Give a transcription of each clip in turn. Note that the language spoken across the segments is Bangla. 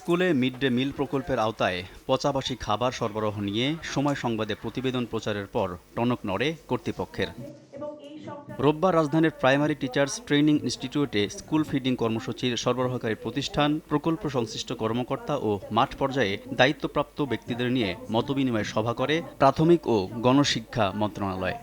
স্কুলে মিড ডে মিল প্রকল্পের আওতায় পচাবাসি খাবার সরবরাহ নিয়ে সময় সংবাদে প্রতিবেদন প্রচারের পর টনক নড়ে কর্তৃপক্ষের। রোববার রাজধানীর প্রাইমারি টিচার্স ট্রেনিং ইনস্টিটিউটে স্কুল ফিডিং কর্মসূচির সরবরাহকারী প্রতিষ্ঠান, প্রকল্প সংশ্লিষ্ট কর্মকর্তা ও মাঠ পর্যায়ে দায়িত্বপ্রাপ্ত ব্যক্তিদের নিয়ে মতবিনিময় সভা করে প্রাথমিক ও গণশিক্ষা মন্ত্রণালয়।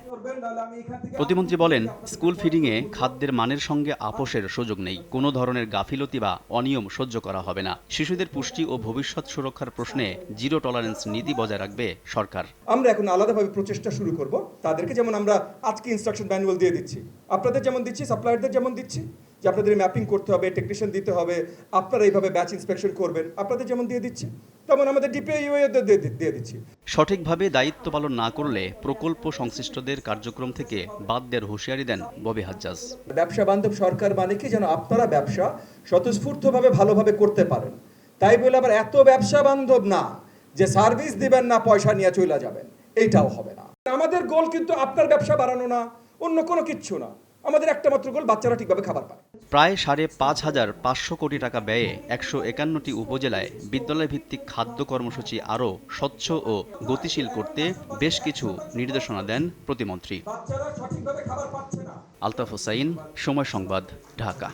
প্রতিমন্ত্রী বলেন, স্কুল ফিডিংয়ে খাদ্যের মানের সঙ্গে আপোষের সুযোগ নেই। কোনো ধরনের গাফিলতি বা অনিয়ম সহ্য করা হবে না। শিশুদের পুষ্টি ও ভবিষ্যৎ সুরক্ষার প্রশ্নে জিরো টলারেন্স নীতি বজায় রাখবে সরকার। আমরা এখন আলাদাভাবে প্রচেষ্টা শুরু করব। তাদেরকে যেমন আমরা আজকে ইনস্ট্রাকশন ম্যানুয়াল দিয়ে দিচ্ছি, আপনাদের যেমন দিচ্ছি, সাপ্লায়ারদের যেমন দিচ্ছি যে আপনাদের ম্যাপিং করতে হবে, টেকনিশিয়ান দিতে হবে, আপনারা এইভাবে ব্যাচ ইন্সপেকশন করবেন, আপনাদের যেমন দিয়ে দিচ্ছি তেমন আমাদের ডিপিআইওদের দিয়ে দিচ্ছি। সঠিকভাবে দায়িত্ব পালন না করলে প্রকল্প সংশ্লিষ্টদের কার্যক্রম থেকে বাদ দেওয়ার হুঁশিয়ারি দেন ববি হাজ্জাজ। ব্যবসা বান্ধব সরকার মানে কি, যেন আপনারা ব্যবসা স্বতঃস্ফূর্তভাবে ভালোভাবে করতে পারেন। তাই বলে আবার এত ব্যবসা বান্ধব না যে সার্ভিস দিবেন না, পয়সা নিয়ে চলে যাবেন, এইটাও হবে না। আমাদের গোল কিন্তু আপনার ব্যবসা বাড়ানো না, অন্য কোনো কিচ্ছু না। আমাদের একটা মাত্র গোল, বাচ্চারা ঠিকভাবে খাবার পায়। প্রায় ৫,৫০০ কোটি টাকা ব্যয়ে ১৫১টি উপজেলায় বিদ্যালয় ভিত্তিক খাদ্য কর্মসূচি আরও স্বচ্ছ ও গতিশীল করতে বেশ কিছু নির্দেশনা দেন প্রতিমন্ত্রী। আলতাফ হোসাইন, সময় সংবাদ, ঢাকা।